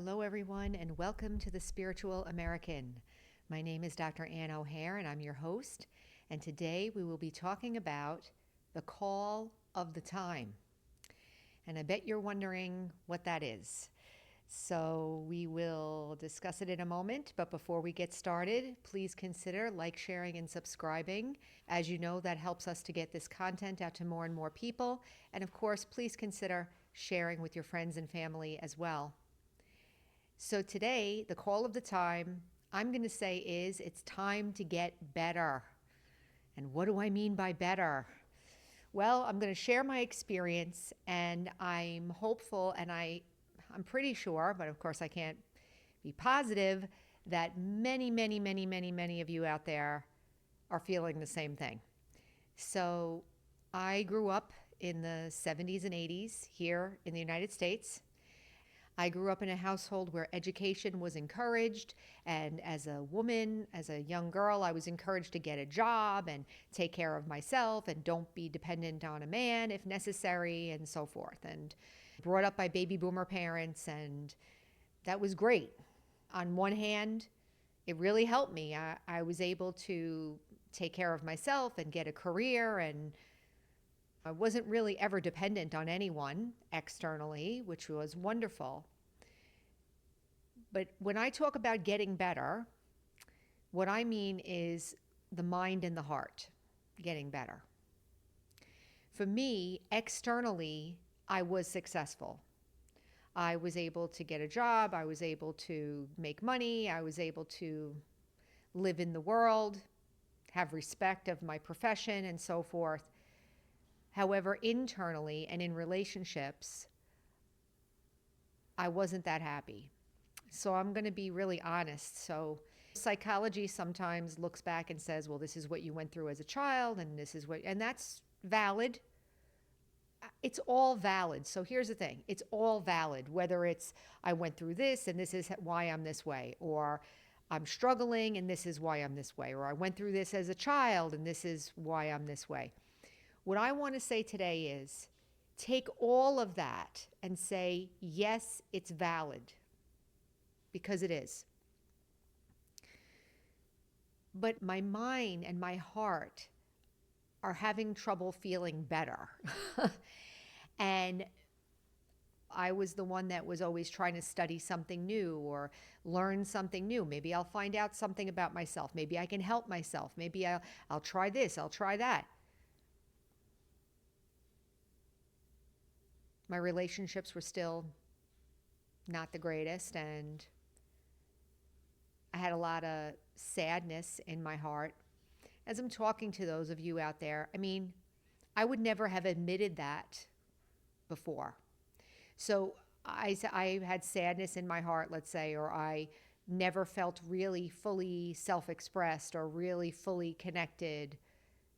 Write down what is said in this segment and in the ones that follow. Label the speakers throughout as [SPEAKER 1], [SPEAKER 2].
[SPEAKER 1] Hello, everyone, and welcome to The Spiritual American. My name is Dr. Ann O'Hare, and I'm your host. And today we will be talking about the call of the time. And I bet you're wondering what that is. So we will discuss it in a moment. But before we get started, please consider sharing, and subscribing. As you know, that helps us to get this content out to more and more people. And of course, please consider sharing with your friends and family as well. So today, the call of the time, I'm going to say is it's time to get better. And what do I mean by better? Well, I'm going to share my experience, and I'm hopeful, and I'm pretty sure, but of course I can't be positive, that many of you out there are feeling the same thing. So I grew up in the 70s and 80s here in the United States. I grew up in a household where education was encouraged, and as a woman, as a young girl, I was encouraged to get a job and take care of myself and don't be dependent on a man if necessary and so forth. And brought up by baby boomer parents, and that was great. On one hand, it really helped me. I was able to take care of myself and get a career, and I wasn't really ever dependent on anyone externally, which was wonderful. But when I talk about getting better, what I mean is the mind and the heart getting better. For me, externally, I was successful. I was able to get a job. I was able to make money. I was able to live in the world, have respect of my profession, and so forth. However, internally and in relationships, I wasn't that happy. So I'm going to be really honest. So psychology sometimes looks back and says, well, this is what you went through as a child, and that's valid. It's all valid. So here's the thing. It's all valid, whether it's I went through this and this is why I'm this way, or I'm struggling and this is why I'm this way, or I went through this as a child and this is why I'm this way. What I want to say today is take all of that and say, yes, it's valid, because it is. But my mind and my heart are having trouble feeling better. And I was the one that was always trying to study something new or learn something new. Maybe I'll find out something about myself. Maybe I can help myself. Maybe I'll try this, I'll try that. My relationships were still not the greatest, and I had a lot of sadness in my heart. As I'm talking to those of you out there, I would never have admitted that before. So I had sadness in my heart, let's say, or I never felt really fully self-expressed or really fully connected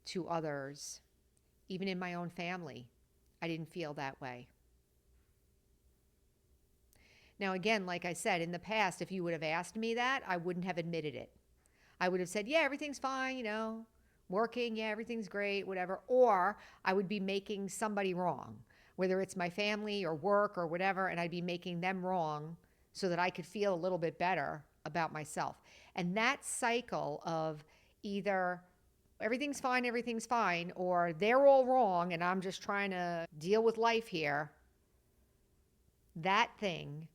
[SPEAKER 1] to others. Even in my own family, I didn't feel that way. Now, again, like I said, in the past, if you would have asked me that, I wouldn't have admitted it. I would have said, yeah, everything's fine, working, yeah, everything's great, whatever. Or I would be making somebody wrong, whether it's my family or work or whatever, and I'd be making them wrong so that I could feel a little bit better about myself. And that cycle of either everything's fine, or they're all wrong and I'm just trying to deal with life here, that thing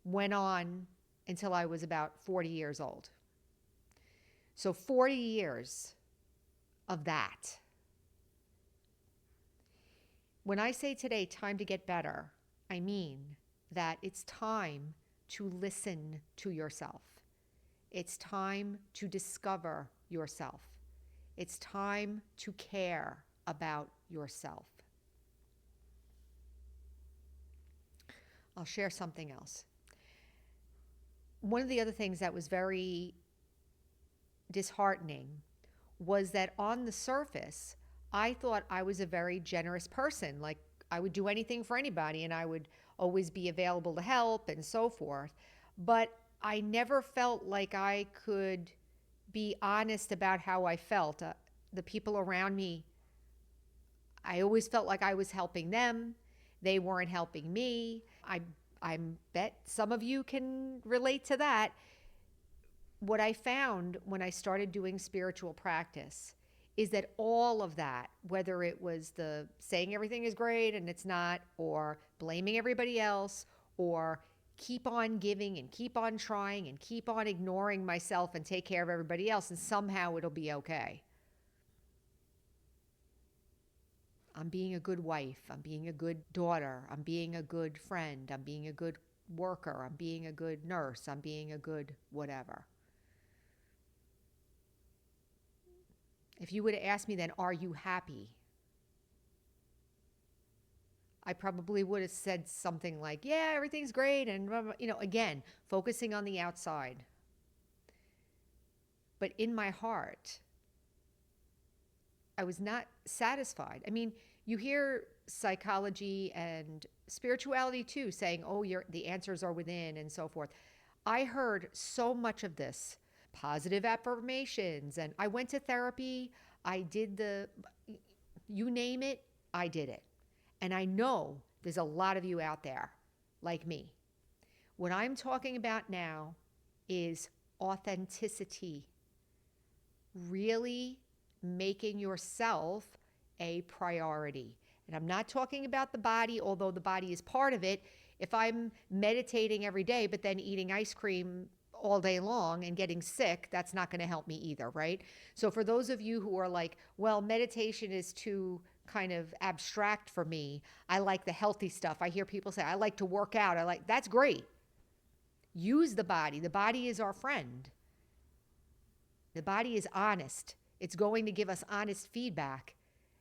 [SPEAKER 1] went on until I was about 40 years old. So 40 years of that. When I say today, time to get better, I mean that it's time to listen to yourself. It's time to discover yourself. It's time to care about yourself. I'll share something else. One of the other things that was very disheartening was that on the surface, I thought I was a very generous person. Like I would do anything for anybody and I would always be available to help and so forth. But I never felt like I could be honest about how I felt. The people around me, I always felt like I was helping them. They weren't helping me. I bet some of you can relate to that. What I found when I started doing spiritual practice is that all of that, whether it was the saying everything is great and it's not, or blaming everybody else, or keep on giving and keep on trying and keep on ignoring myself and take care of everybody else and somehow it'll be okay. I'm being a good wife. I'm being a good daughter. I'm being a good friend. I'm being a good worker. I'm being a good nurse. I'm being a good whatever. If you would have asked me then, are you happy? I probably would have said something like, yeah, everything's great. And, again, focusing on the outside. But in my heart, I was not satisfied. I mean, you hear psychology and spirituality too saying, oh, the answers are within and so forth. I heard so much of this, positive affirmations, and I went to therapy. I did you name it, I did it. And I know there's a lot of you out there like me. What I'm talking about now is authenticity. Really making yourself a priority. And I'm not talking about the body, although the body is part of it. If I'm meditating every day, but then eating ice cream all day long and getting sick, that's not going to help me either, right? So for those of you who are like, well, meditation is too kind of abstract for me. I like the healthy stuff. I hear people say, I like to work out. That's great. Use the body. The body is our friend. The body is honest. It's going to give us honest feedback.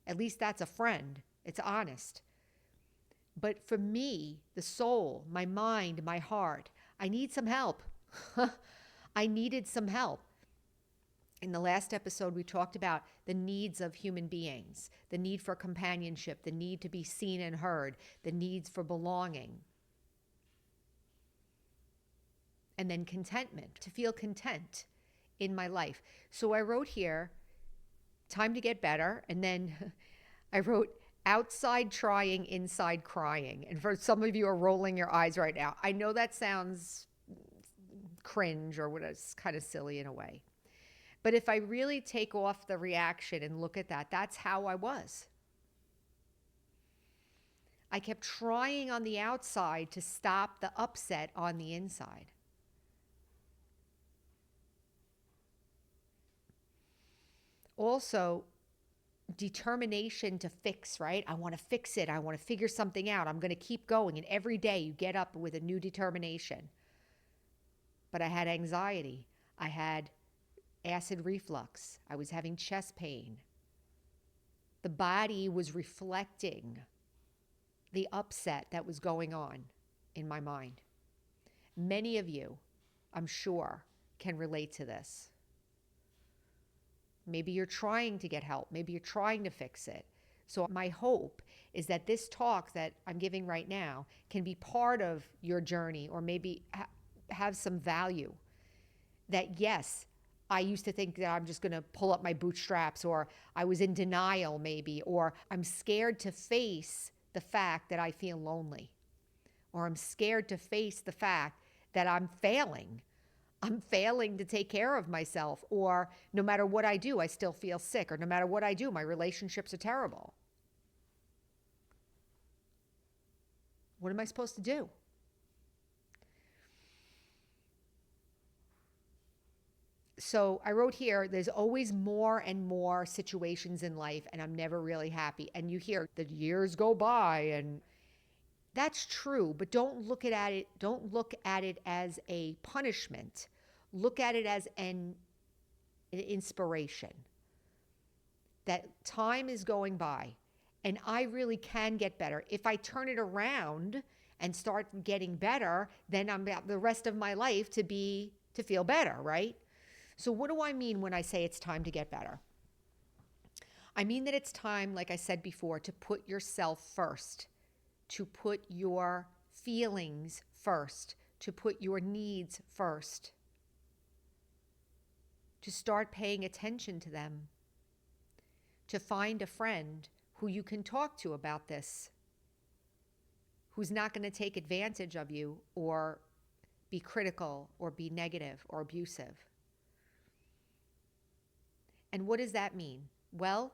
[SPEAKER 1] At least that's a friend. It's honest. But for me, the soul, my mind, my heart, I need some help. I needed some help. In the last episode, we talked about the needs of human beings, the need for companionship, the need to be seen and heard, the needs for belonging. And then contentment, to feel content in my life. So I wrote here, time to get better. And then I wrote, outside trying, inside crying. And for some of you are rolling your eyes right now. I know that sounds cringe or what is kind of silly in a way. But if I really take off the reaction and look at that, that's how I was. I kept trying on the outside to stop the upset on the inside. Also, determination to fix, right? I want to fix it. I want to figure something out. I'm going to keep going. And every day you get up with a new determination. But I had anxiety. I had acid reflux. I was having chest pain. The body was reflecting the upset that was going on in my mind. Many of you, I'm sure, can relate to this. Maybe you're trying to get help. Maybe you're trying to fix it. So my hope is that this talk that I'm giving right now can be part of your journey, or maybe have some value. That yes, I used to think that I'm just going to pull up my bootstraps, or I was in denial maybe, or I'm scared to face the fact that I feel lonely, or I'm scared to face the fact that I'm failing. I'm failing to take care of myself, or no matter what I do, I still feel sick, or no matter what I do, my relationships are terrible. What am I supposed to do? So I wrote here, there's always more and more situations in life, and I'm never really happy. And you hear the years go by, and that's true, but don't look at it as a punishment. Look at it as an inspiration. That time is going by, and I really can get better. If I turn it around and start getting better, then I'm about the rest of my life to feel better, right? So what do I mean when I say it's time to get better? I mean that it's time, like I said before, to put yourself first, to put your feelings first, to put your needs first, to start paying attention to them, to find a friend who you can talk to about this, who's not going to take advantage of you or be critical or be negative or abusive. And what does that mean? Well,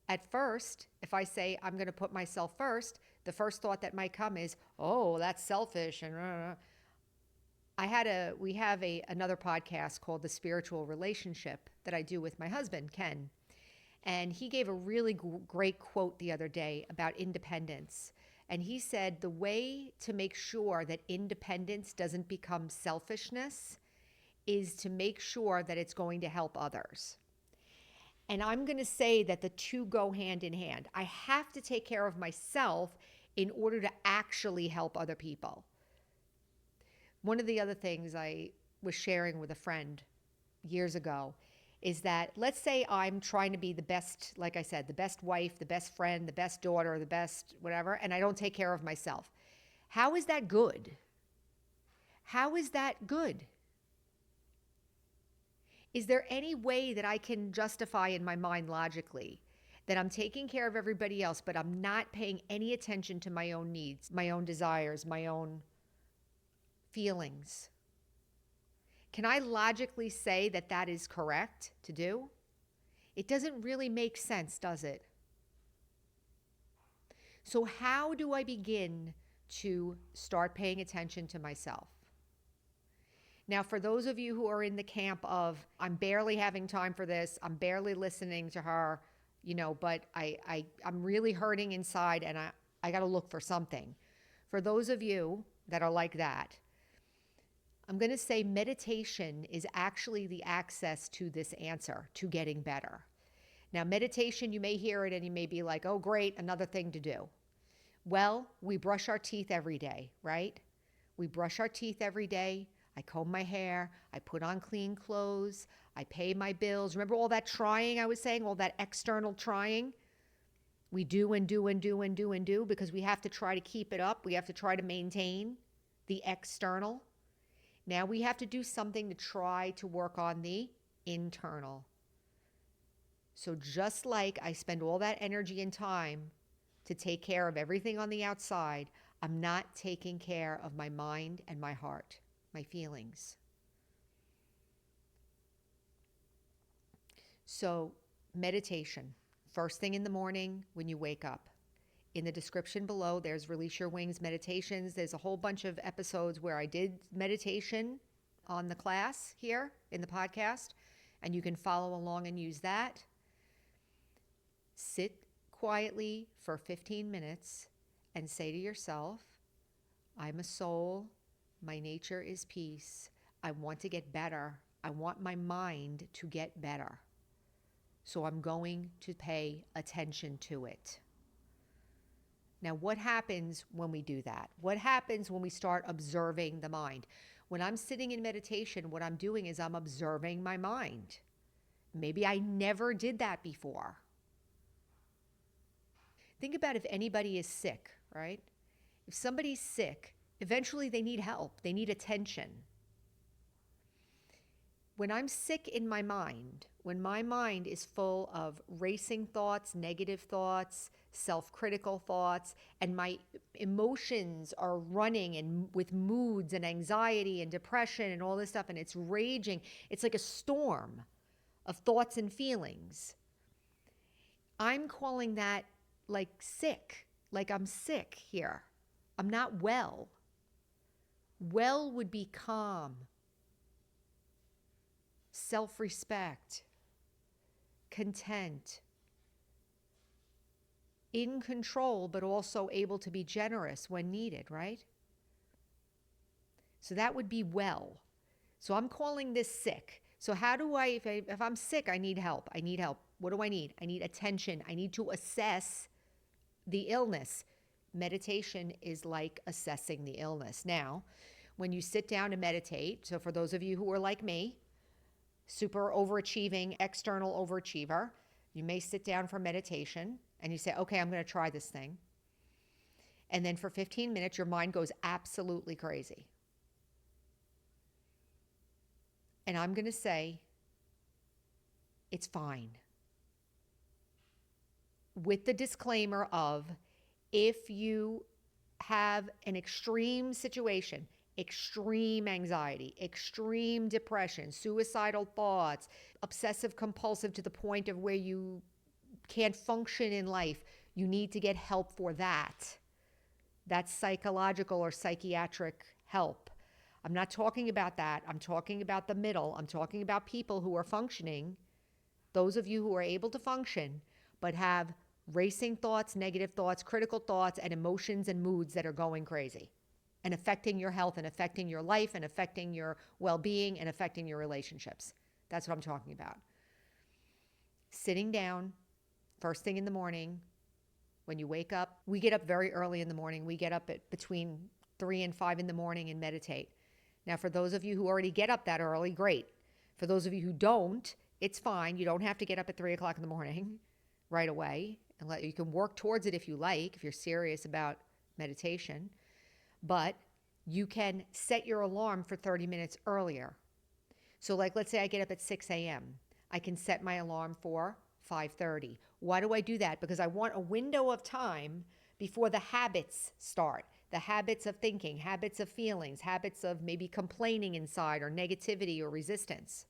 [SPEAKER 1] at first, if I say I'm going to put myself first, the first thought that might come is, oh, that's selfish. And we have another podcast called The Spiritual Relationship that I do with my husband, Ken. And he gave a really great quote the other day about independence. And he said the way to make sure that independence doesn't become selfishness is to make sure that it's going to help others. And I'm going to say that the two go hand in hand. I have to take care of myself in order to actually help other people. One of the other things I was sharing with a friend years ago is that, let's say I'm trying to be the best, like I said, the best wife, the best friend, the best daughter, the best whatever, and I don't take care of myself. How is that good? How is that good? Is there any way that I can justify in my mind logically that I'm taking care of everybody else, but I'm not paying any attention to my own needs, my own desires, my own feelings? Can I logically say that that is correct to do? It doesn't really make sense, does it? So how do I begin to start paying attention to myself? Now, for those of you who are in the camp of, I'm barely having time for this, I'm barely listening to her, but I'm really hurting inside and I got to look for something. For those of you that are like that, I'm going to say meditation is actually the access to this answer, to getting better. Now, meditation, you may hear it and you may be like, oh, great, another thing to do. Well, we brush our teeth every day, right? We brush our teeth every day. I comb my hair. I put on clean clothes. I pay my bills. Remember all that trying I was saying, all that external trying? We do and do and do and do and do because we have to try to keep it up. We have to try to maintain the external. Now we have to do something to try to work on the internal. So just like I spend all that energy and time to take care of everything on the outside, I'm not taking care of my mind and my heart, my feelings. So meditation, first thing in the morning when you wake up. In the description below, there's Release Your Wings meditations. There's a whole bunch of episodes where I did meditation on the class here in the podcast, and you can follow along and use that. Sit quietly for 15 minutes and say to yourself, I'm a soul. My nature is peace. I want to get better. I want my mind to get better. So I'm going to pay attention to it. Now, what happens when we do that? What happens when we start observing the mind? When I'm sitting in meditation, what I'm doing is I'm observing my mind. Maybe I never did that before. Think about if anybody is sick, right? If somebody's sick, eventually they need help. They need attention. When I'm sick in my mind, when my mind is full of racing thoughts, negative thoughts, self-critical thoughts, and my emotions are running and with moods and anxiety and depression and all this stuff, and it's raging, it's like a storm of thoughts and feelings. I'm calling that like sick, like I'm sick here. I'm not well. Well would be calm, self-respect, content, in control, but also able to be generous when needed, right? So that would be well. So I'm calling this sick. So how do if I'm sick, I need help. I need help. What do I need? I need attention. I need to assess the illness. Meditation is like assessing the illness. Now, when you sit down to meditate, so for those of you who are like me, super overachieving, external overachiever, you may sit down for meditation and you say, okay, I'm going to try this thing. And then for 15 minutes, your mind goes absolutely crazy. And I'm going to say, it's fine. With the disclaimer of, if you have an extreme situation, extreme anxiety, extreme depression, suicidal thoughts, obsessive compulsive to the point of where you can't function in life, you need to get help for that. That's psychological or psychiatric help. I'm not talking about that. I'm talking about the middle. I'm talking about people who are functioning, those of you who are able to function, but have racing thoughts, negative thoughts, critical thoughts, and emotions and moods that are going crazy and affecting your health and affecting your life and affecting your well-being and affecting your relationships. That's what I'm talking about. Sitting down first thing in the morning, when you wake up, we get up very early in the morning. We get up at between 3 and 5 in the morning and meditate. Now, for those of you who already get up that early, great. For those of you who don't, it's fine. You don't have to get up at 3 o'clock in the morning right away. And you can work towards it if you like, if you're serious about meditation. But you can set your alarm for 30 minutes earlier. So let's say I get up at 6 a.m. I can set my alarm for 5:30. Why do I do that? Because I want a window of time before the habits start. The habits of thinking, habits of feelings, habits of maybe complaining inside or negativity or resistance.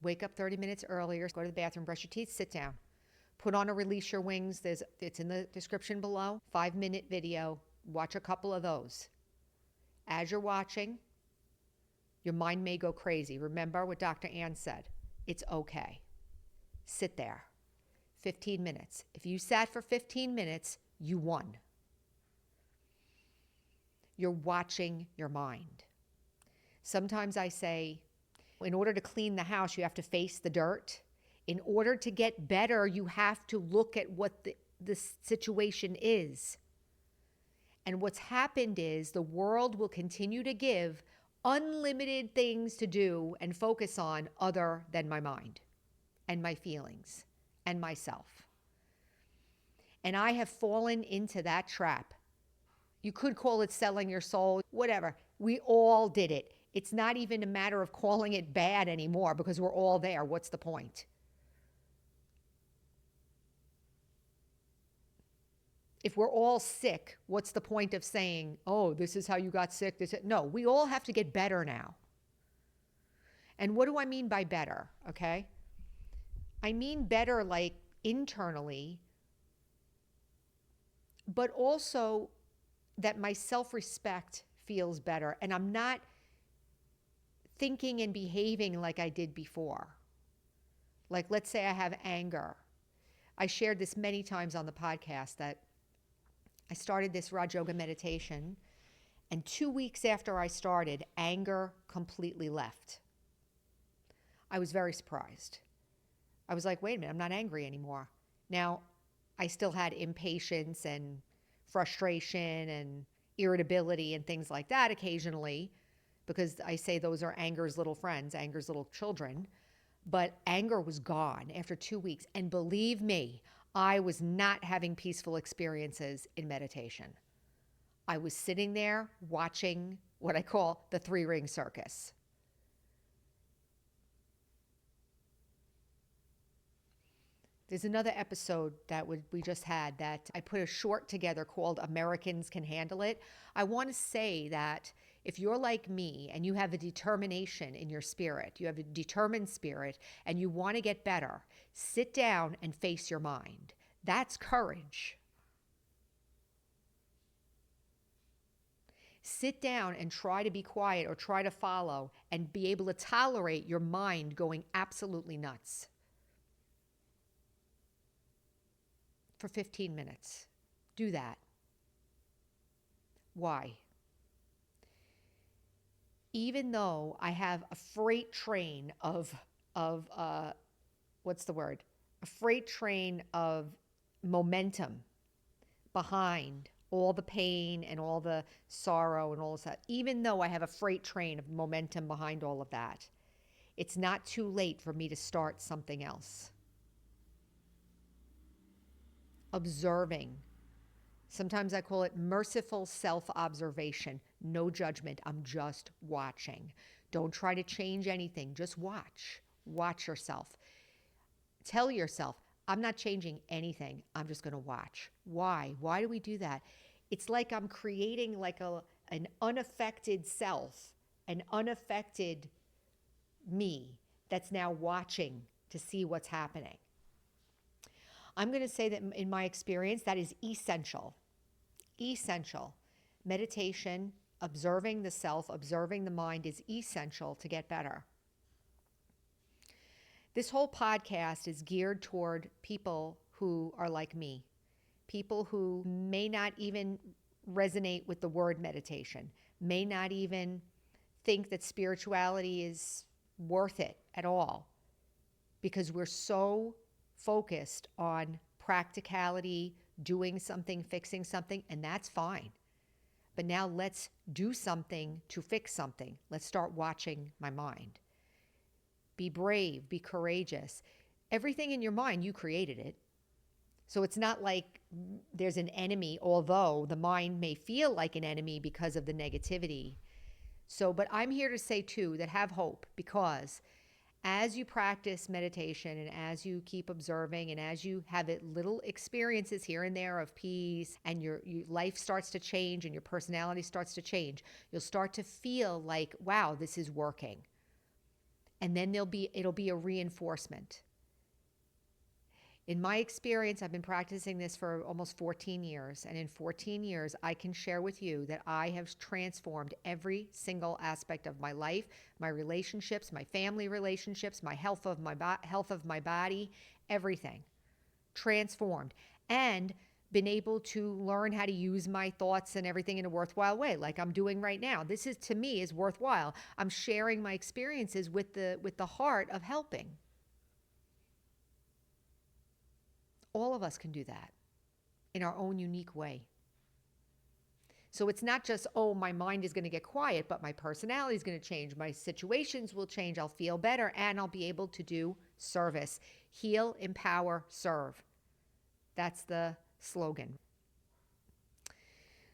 [SPEAKER 1] Wake up 30 minutes earlier, go to the bathroom, brush your teeth, sit down. Put on a Release Your Wings. It's in the description below. 5-minute video. Watch a couple of those. As you're watching, your mind may go crazy. Remember what Dr. Ann said. It's okay. Sit there. 15 minutes. If you sat for 15 minutes, you won. You're watching your mind. Sometimes I say, in order to clean the house, you have to face the dirt. In order to get better, you have to look at what the situation is. And what's happened is the world will continue to give unlimited things to do and focus on other than my mind and my feelings and myself. And I have fallen into that trap. You could call it selling your soul, whatever. We all did it. It's not even a matter of calling it bad anymore because we're all there. What's the point? If we're all sick, what's the point of saying, oh, this is how you got sick? No, we all have to get better now. And what do I mean by better, okay? I mean better like internally, but also that my self-respect feels better and I'm not thinking and behaving like I did before. Like, let's say I have anger. I shared this many times on the podcast that I started this Raj Yoga meditation, and 2 weeks after I started, anger completely left. I was very surprised. I was like, wait a minute, I'm not angry anymore. Now, I still had impatience and frustration and irritability and things like that occasionally, because I say those are anger's little friends, anger's little children. But anger was gone after 2 weeks. And believe me, I was not having peaceful experiences in meditation. I was sitting there watching what I call the 3-ring circus. There's another episode that we just had that I put a short together called Americans Can Handle It. I want to say that if you're like me and you have a determination in your spirit, you have a determined spirit, and you want to get better, sit down and face your mind. That's courage. Sit down and try to be quiet or try to follow and be able to tolerate your mind going absolutely nuts for 15 minutes. Do that. Why? Even though I have a freight train of what's the word? A freight train of momentum behind all the pain and all the sorrow and all of that. Even though I have a freight train of momentum behind all of that, it's not too late for me to start something else. Observing. Sometimes I call it merciful self-observation. No judgment. I'm just watching. Don't try to change anything. Just watch. Watch yourself. Tell yourself, I'm not changing anything. I'm just going to watch. Why? Why do we do that? It's like I'm creating like an unaffected self, an unaffected me that's now watching to see what's happening. I'm going to say that in my experience, that is essential. Essential. Meditation, observing the self, observing the mind is essential to get better. This whole podcast is geared toward people who are like me, people who may not even resonate with the word meditation, may not even think that spirituality is worth it at all, because we're so focused on practicality, doing something, fixing something, and that's fine. But now let's do something to fix something. Let's start watching my mind. Be brave, be courageous. Everything in your mind, you created it. So it's not like there's an enemy, although the mind may feel like an enemy because of the negativity. So, but I'm here to say too that have hope, because as you practice meditation and as you keep observing and as you have little experiences here and there of peace, and your life starts to change and your personality starts to change, you'll start to feel like, wow, this is working. And then it'll be a reinforcement. In my experience, I've been practicing this for almost 14 years. And in 14 years, I can share with you that I have transformed every single aspect of my life, my relationships, my family relationships, my health of my body, everything. Transformed. And been able to learn how to use my thoughts and everything in a worthwhile way, like I'm doing right now. This is, to me, is worthwhile. I'm sharing my experiences with the heart of helping. All of us can do that in our own unique way. So it's not just, oh, my mind is going to get quiet, but my personality is going to change. My situations will change. I'll feel better, and I'll be able to do service. Heal, empower, serve. That's the slogan.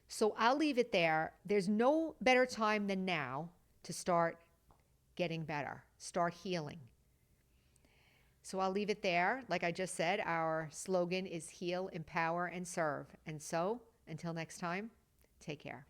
[SPEAKER 1] So I'll leave it there. There's no better time than now to start getting better, start healing. So I'll leave it there. Like I just said, our slogan is heal, empower, and serve. And so until next time, take care.